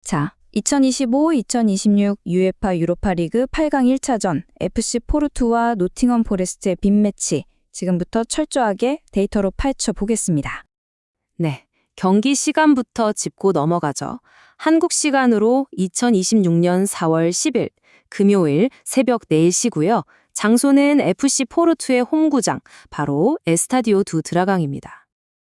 자, 2025-2026 UEFA 유로파리그 8강 1차전 FC 포르투와 노팅엄 포레스트의 빅매치 지금부터 철저하게 데이터로 파헤쳐 보겠습니다. 네, 경기 시간부터 짚고 넘어가죠. 한국 시간으로 2026년 4월 10일 금요일 새벽 4시고요. 장소는 FC 포르투의 홈구장, 바로 에스타디오 두 드라강입니다.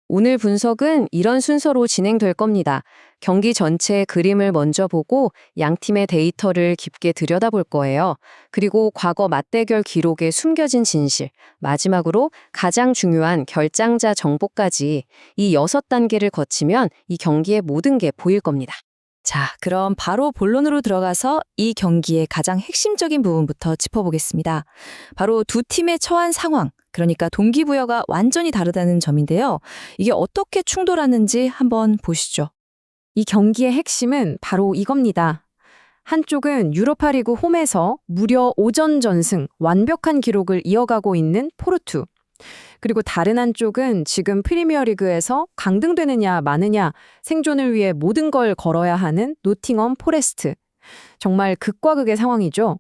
오늘 분석은 이런 순서로 진행될 겁니다. 경기 전체의 그림을 먼저 보고 양 팀의 데이터를 깊게 들여다볼 거예요. 그리고 과거 맞대결 기록에 숨겨진 진실, 마지막으로 가장 중요한 결장자 정보까지 이 6단계를 거치면 이 경기의 모든 게 보일 겁니다. 자, 그럼 바로 본론으로 들어가서 이 경기의 가장 핵심적인 부분부터 짚어보겠습니다. 바로 두 팀의 처한 상황, 그러니까 동기부여가 완전히 다르다는 점인데요. 이게 어떻게 충돌하는지 한번 보시죠. 이 경기의 핵심은 바로 이겁니다. 한쪽은 유로파리그 홈에서 무려 5전 전승, 완벽한 기록을 이어가고 있는 포르투. 그리고 다른 한쪽은 지금 프리미어리그에서 강등되느냐 마느냐 생존을 위해 모든 걸 걸어야 하는 노팅엄 포레스트. 정말 극과 극의 상황이죠.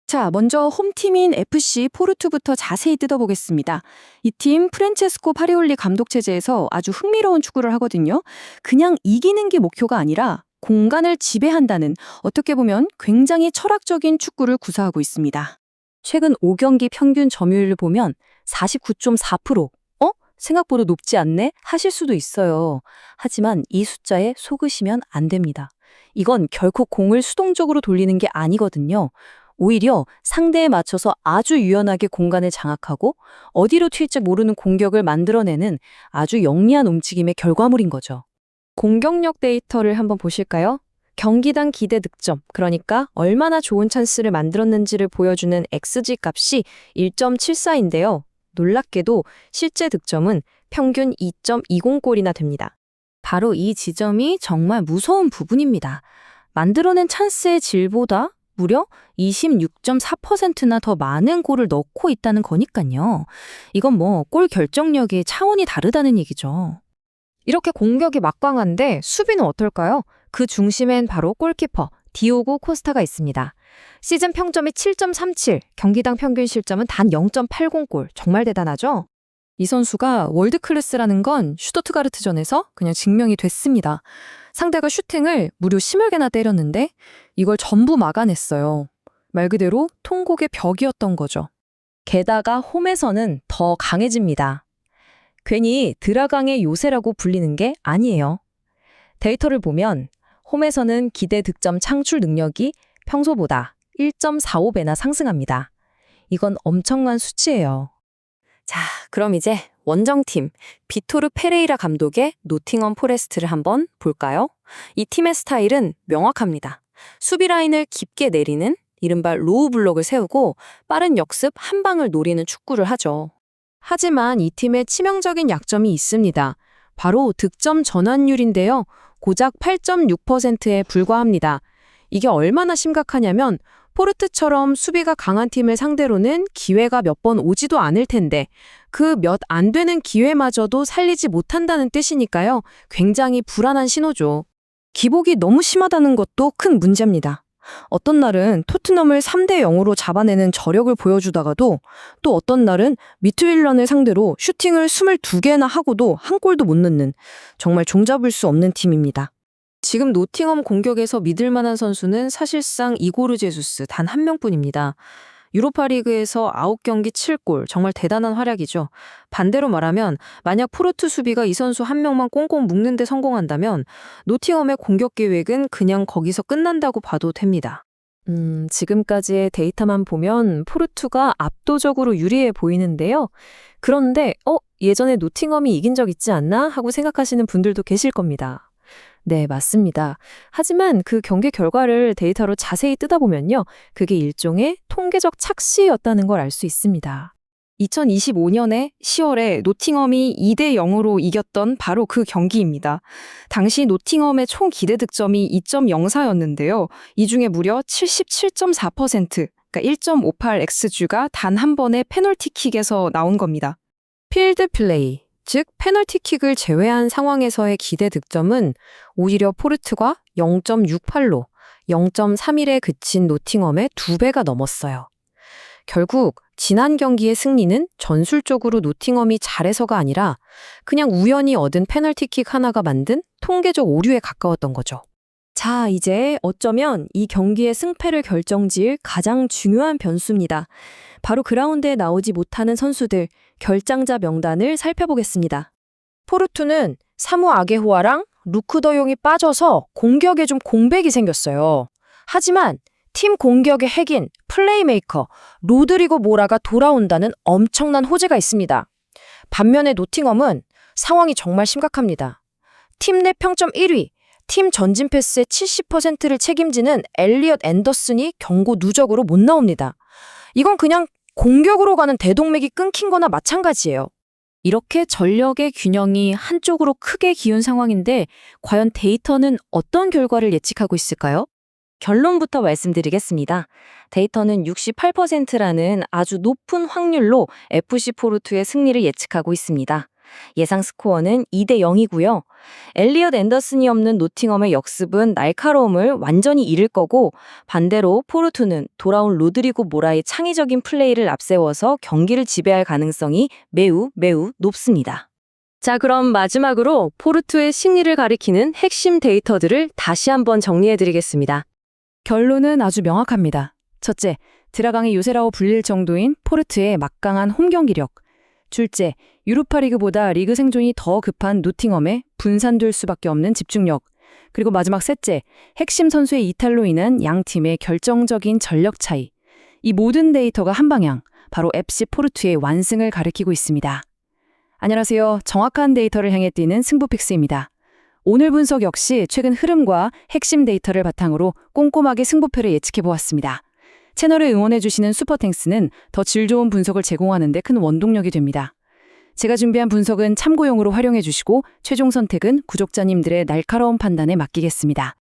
자, 먼저 홈팀인 FC 포르투부터 자세히 뜯어보겠습니다. 이 팀 프란체스코 파리올리 감독 체제에서 아주 흥미로운 축구를 하거든요. 그냥 이기는 게 목표가 아니라 공간을 지배한다는, 어떻게 보면 굉장히 철학적인 축구를 구사하고 있습니다. 최근 5경기 평균 점유율을 보면 49.4%. 생각보다 높지 않네? 하실 수도 있어요. 하지만 이 숫자에 속으시면 안 됩니다. 이건 결코 공을 수동적으로 돌리는 게 아니거든요. 오히려 상대에 맞춰서 아주 유연하게 공간을 장악하고 어디로 튈지 모르는 공격을 만들어내는 아주 영리한 움직임의 결과물인 거죠. 공격력 데이터를 한번 보실까요? 경기당 기대 득점, 그러니까 얼마나 좋은 찬스를 만들었는지를 보여주는 XG 값이 1.74인데요. 놀랍게도 실제 득점은 평균 2.20골이나 됩니다. 바로 이 지점이 정말 무서운 부분입니다. 만들어낸 찬스의 질보다 무려 26.4%나 더 많은 골을 넣고 있다는 거니까요. 이건 골 결정력이 차원이 다르다는 얘기죠. 이렇게 공격이 막강한데 수비는 어떨까요? 그 중심엔 바로 골키퍼 디오고 코스타가 있습니다. 시즌 평점이 7.37, 경기당 평균 실점은 단 0.80골. 정말 대단하죠? 이 선수가 월드클래스라는 건 슈투트가르트전에서 그냥 증명이 됐습니다. 상대가 슈팅을 무려 10개나 때렸는데 이걸 전부 막아냈어요. 말 그대로 통곡의 벽이었던 거죠. 게다가 홈에서는 더 강해집니다. 괜히 드라강의 요새라고 불리는 게 아니에요. 데이터를 보면 홈에서는 기대 득점 창출 능력이 평소보다 1.45배나 상승합니다. 이건 엄청난 수치예요. 자, 그럼 이제 원정팀 비토르 페레이라 감독의 노팅엄 포레스트를 한번 볼까요? 이 팀의 스타일은 명확합니다. 수비 라인을 깊게 내리는 이른바 로우 블록을 세우고 빠른 역습 한 방을 노리는 축구를 하죠. 하지만 이 팀의 치명적인 약점이 있습니다. 바로 득점 전환율인데요. 고작 8.6%에 불과합니다. 이게 얼마나 심각하냐면 포르투처럼 수비가 강한 팀을 상대로는 기회가 몇 번 오지도 않을 텐데 그 몇 안 되는 기회마저도 살리지 못한다는 뜻이니까요. 굉장히 불안한 신호죠. 기복이 너무 심하다는 것도 큰 문제입니다. 어떤 날은 토트넘을 3대 0으로 잡아내는 저력을 보여주다가도 또 어떤 날은 미드필런을 상대로 슈팅을 22개나 하고도 한 골도 못 넣는 정말 종잡을 수 없는 팀입니다. 지금 노팅엄 공격에서 믿을 만한 선수는 사실상 이고르 제수스 단 한 명뿐입니다. 유로파리그에서 9경기 7골, 정말 대단한 활약이죠. 반대로 말하면 만약 포르투 수비가 이 선수 한 명만 꽁꽁 묶는 데 성공한다면 노팅엄의 공격 계획은 그냥 거기서 끝난다고 봐도 됩니다. 지금까지의 데이터만 보면 포르투가 압도적으로 유리해 보이는데요. 그런데 예전에 노팅엄이 이긴 적 있지 않나 하고 생각하시는 분들도 계실 겁니다. 네, 맞습니다. 하지만 그 경기 결과를 데이터로 자세히 뜯어보면요. 그게 일종의 통계적 착시였다는 걸 알 수 있습니다. 2025년에 10월에 노팅엄이 2대 0으로 이겼던 바로 그 경기입니다. 당시 노팅엄의 총 기대 득점이 2.04였는데요. 이 중에 무려 77.4%, 그러니까 1.58xG가 단 한 번의 페널티킥에서 나온 겁니다. 필드 플레이, 즉 페널티킥을 제외한 상황에서의 기대 득점은 오히려 포르투가 0.68로 0.31에 그친 노팅엄의 2배가 넘었어요. 결국 지난 경기의 승리는 전술적으로 노팅엄이 잘해서가 아니라 그냥 우연히 얻은 페널티킥 하나가 만든 통계적 오류에 가까웠던 거죠. 자, 이제 어쩌면 이 경기의 승패를 결정지을 가장 중요한 변수입니다. 바로 그라운드에 나오지 못하는 선수들, 결장자 명단을 살펴보겠습니다. 포르투는 사무 아게호아랑 루크 더용이 빠져서 공격에 좀 공백이 생겼어요. 하지만 팀 공격의 핵인 플레이메이커 로드리고 모라가 돌아온다는 엄청난 호재가 있습니다. 반면에 노팅엄은 상황이 정말 심각합니다. 팀 내 평점 1위, 팀 전진 패스의 70%를 책임지는 엘리엇 앤더슨이 경고 누적으로 못 나옵니다. 이건 그냥 공격으로 가는 대동맥이 끊긴 거나 마찬가지예요. 이렇게 전력의 균형이 한쪽으로 크게 기운 상황인데 과연 데이터는 어떤 결과를 예측하고 있을까요? 결론부터 말씀드리겠습니다. 데이터는 68%라는 아주 높은 확률로 FC 포르투의 승리를 예측하고 있습니다. 예상 스코어는 2대 0이고요. 엘리엇 앤더슨이 없는 노팅엄의 역습은 날카로움을 완전히 잃을 거고 반대로 포르투는 돌아온 로드리고 모라의 창의적인 플레이를 앞세워서 경기를 지배할 가능성이 매우 높습니다. 자, 그럼 마지막으로 포르투의 승리를 가리키는 핵심 데이터들을 다시 한번 정리해드리겠습니다. 결론은 아주 명확합니다. 첫째, 드라강의 요새라고 불릴 정도인 포르투의 막강한 홈 경기력. 둘째, 유로파리그보다 리그 생존이 더 급한 노팅엄에 분산될 수밖에 없는 집중력. 그리고 마지막 셋째, 핵심 선수의 이탈로 인한 양 팀의 결정적인 전력 차이. 이 모든 데이터가 한 방향, 바로 FC 포르투의 완승을 가리키고 있습니다. 안녕하세요. 정확한 데이터를 향해 뛰는 승부픽스입니다. 오늘 분석 역시 최근 흐름과 핵심 데이터를 바탕으로 꼼꼼하게 승부표를 예측해보았습니다. 채널을 응원해주시는 슈퍼탱스는 더 질 좋은 분석을 제공하는 데 큰 원동력이 됩니다. 제가 준비한 분석은 참고용으로 활용해주시고 최종 선택은 구독자님들의 날카로운 판단에 맡기겠습니다.